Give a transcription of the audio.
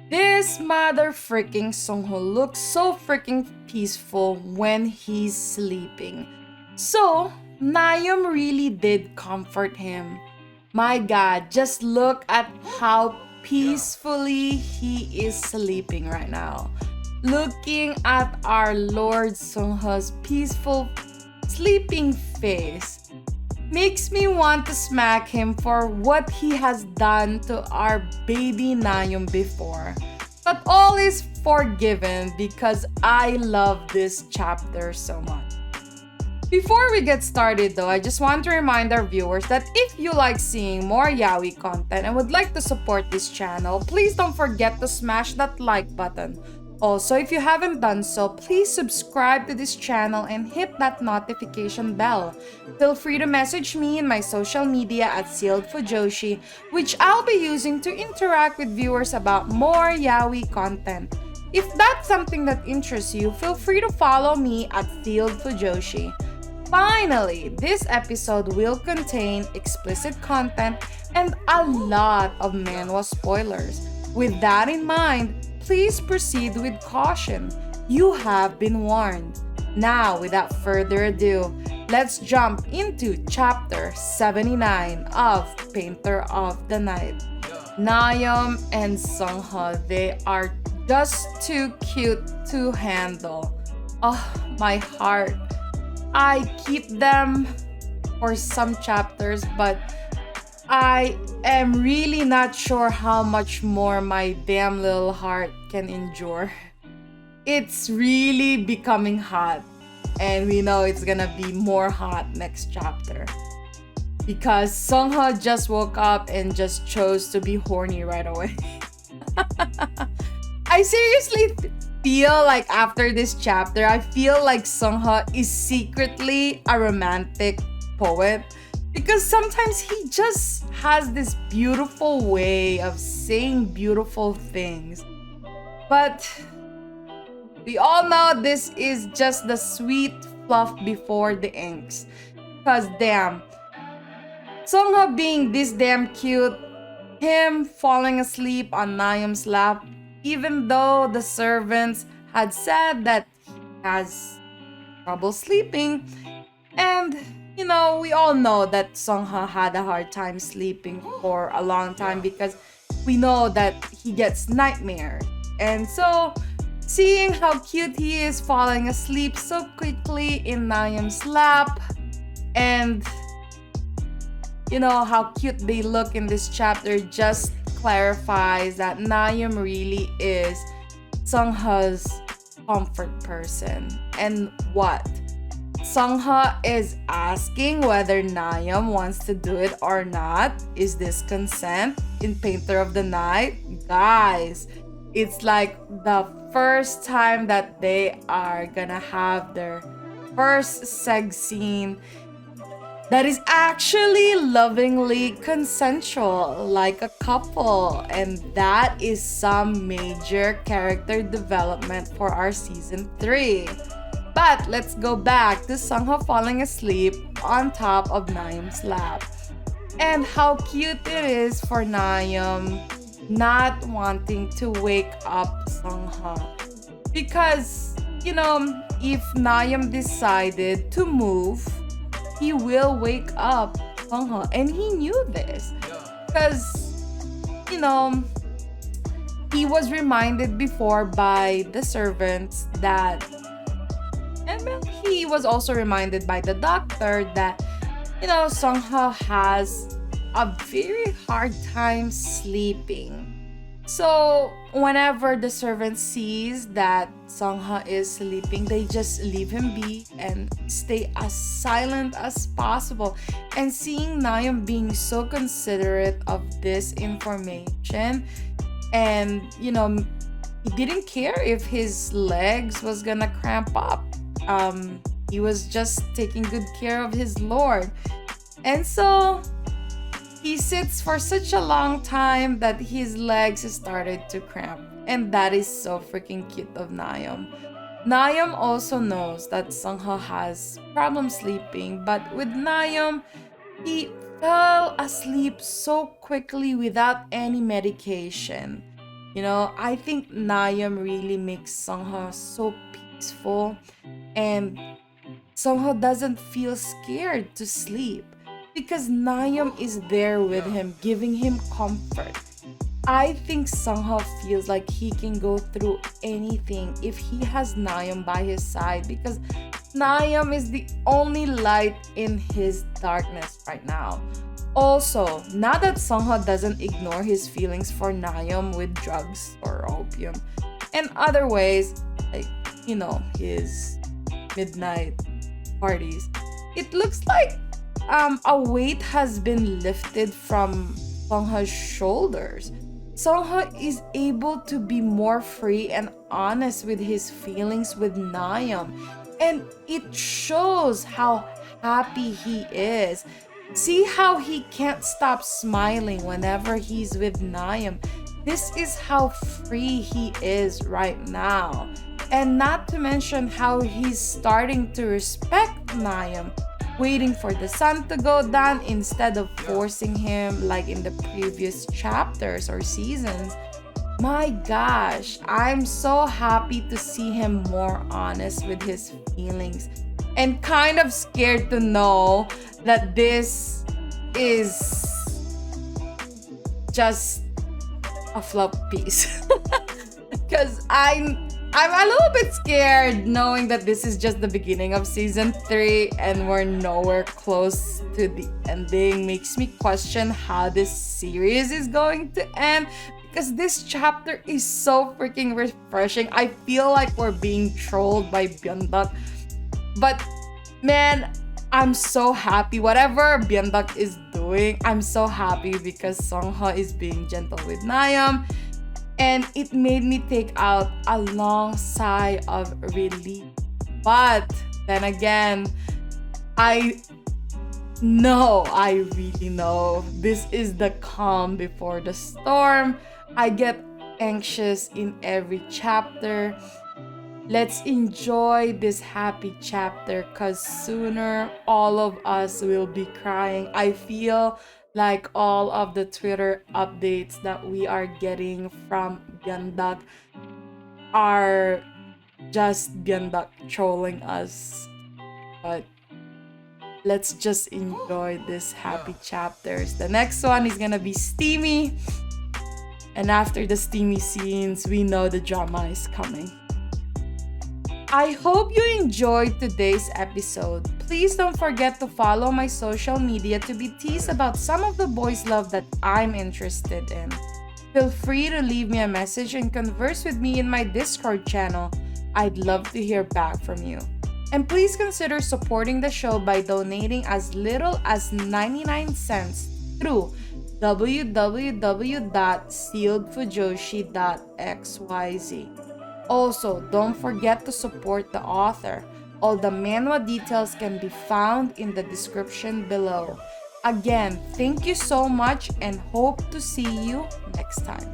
This mother freaking Seungho looks so freaking peaceful when he's sleeping. So, Nakyum really did comfort him. My god, just look at how peacefully he is sleeping right now. Looking at our Lord Seungho's peaceful sleeping face makes me want to smack him for what he has done to our baby Nakyum before. But all is forgiven because I love this chapter so much. Before we get started though, I just want to remind our viewers that if you like seeing more yaoi content and would like to support this channel, please don't forget to smash that like button. Also, if you haven't done so, please subscribe to this channel and hit that notification bell. Feel free to message me in my social media at ZEALED FUJOSHI, which I'll be using to interact with viewers about more yaoi content. If that's something that interests you, feel free to follow me at ZEALED FUJOSHI. Finally, this episode will contain explicit content and a lot of manhwa spoilers. With that in mind, please proceed with caution. You have been warned. Now, without further ado, let's jump into chapter 79 of Painter of the Night. Nakyum and Seungho, they are just too cute to handle. Oh, my heart. I keep them for some chapters, but I am really not sure how much more my damn little heart can endure. It's really becoming hot, and we know it's gonna be more hot next chapter. Because Seungho just woke up and just chose to be horny right away. I seriously feel like after this chapter, I feel like Seungho is secretly a romantic poet. Because sometimes he just has this beautiful way of saying beautiful things. But we all know this is just the sweet fluff before the inks. Because damn, Seungho being this damn cute, him falling asleep on Nakyum's lap, even though the servants had said that he has trouble sleeping, and you know, we all know that Seungho had a hard time sleeping for a long time because we know that he gets nightmares. And so, seeing how cute he is falling asleep so quickly in Nakyum's lap, and you know how cute they look in this chapter just clarifies that Nakyum really is Seungho's comfort person. And what? Seungho is asking whether Nakyum wants to do it or not. Is this consent in Painter of the Night? Guys, it's like the first time that they are gonna have their first sex scene that is actually lovingly consensual, like a couple. And that is some major character development for our season 3. But let's go back to Seungho falling asleep on top of Nakyum's lap. And how cute it is for Nakyum not wanting to wake up Seungho. Because, you know, if Nakyum decided to move, he will wake up Seungho. And he knew this. Because, you know, he was reminded before by the servants that, and well, he was also reminded by the doctor that, you know, Seungho has a very hard time sleeping. So whenever the servant sees that Seungho is sleeping, they just leave him be and stay as silent as possible. And seeing Nakyum being so considerate of this information, and you know, he didn't care if his legs was gonna cramp up. He was just taking good care of his lord. And so he sits for such a long time that his legs started to cramp. And that is so freaking cute of Nakyum. Nakyum also knows that Seungho has problem sleeping, but with Nakyum, he fell asleep so quickly without any medication. You know, I think Nakyum really makes Seungho so peaceful, and Seungho doesn't feel scared to sleep because Nakyum is there with him, giving him comfort. I think Seungho feels like he can go through anything if he has Nakyum by his side, because Nakyum is the only light in his darkness right now. Also, now that Seungho doesn't ignore his feelings for Nakyum with drugs or opium and other ways, like, his midnight parties, it looks like a weight has been lifted from Seungho's shoulders. Seungho is able to be more free and honest with his feelings with Nakyum, and it shows how happy he is. See how he can't stop smiling whenever he's with Nakyum. This is how free he is right now. And not to mention how he's starting to respect Nakyum, waiting for the sun to go down instead of forcing him like in the previous chapters or seasons. My gosh, I'm so happy to see him more honest with his feelings, and kind of scared to know that this is just a flop piece. Because I'm a little bit scared knowing that this is just the beginning of season 3 and we're nowhere close to the ending. Makes me question how this series is going to end, because this chapter is so freaking refreshing. I feel like we're being trolled by Byeonduck, but man, I'm so happy. Whatever Byeonduck is doing, I'm so happy because Seungho is being gentle with Nakyum. And it made me take out a long sigh of relief. But then again, I really know this is the calm before the storm. I get anxious in every chapter. Let's enjoy this happy chapter, because sooner all of us will be crying. I feel like all of the Twitter updates that we are getting from Byeonduck are just Byeonduck trolling us. But let's just enjoy this happy chapters. The next one is gonna be steamy. And after the steamy scenes, we know the drama is coming. I hope you enjoyed today's episode. Please don't forget to follow my social media to be teased about some of the boys' love that I'm interested in. Feel free to leave me a message and converse with me in my Discord channel. I'd love to hear back from you. And please consider supporting the show by donating as little as 99 cents through www.sealedfujoshi.xyz. Also, don't forget to support the author. All the manhwa details can be found in the description below. Again, thank you so much and hope to see you next time.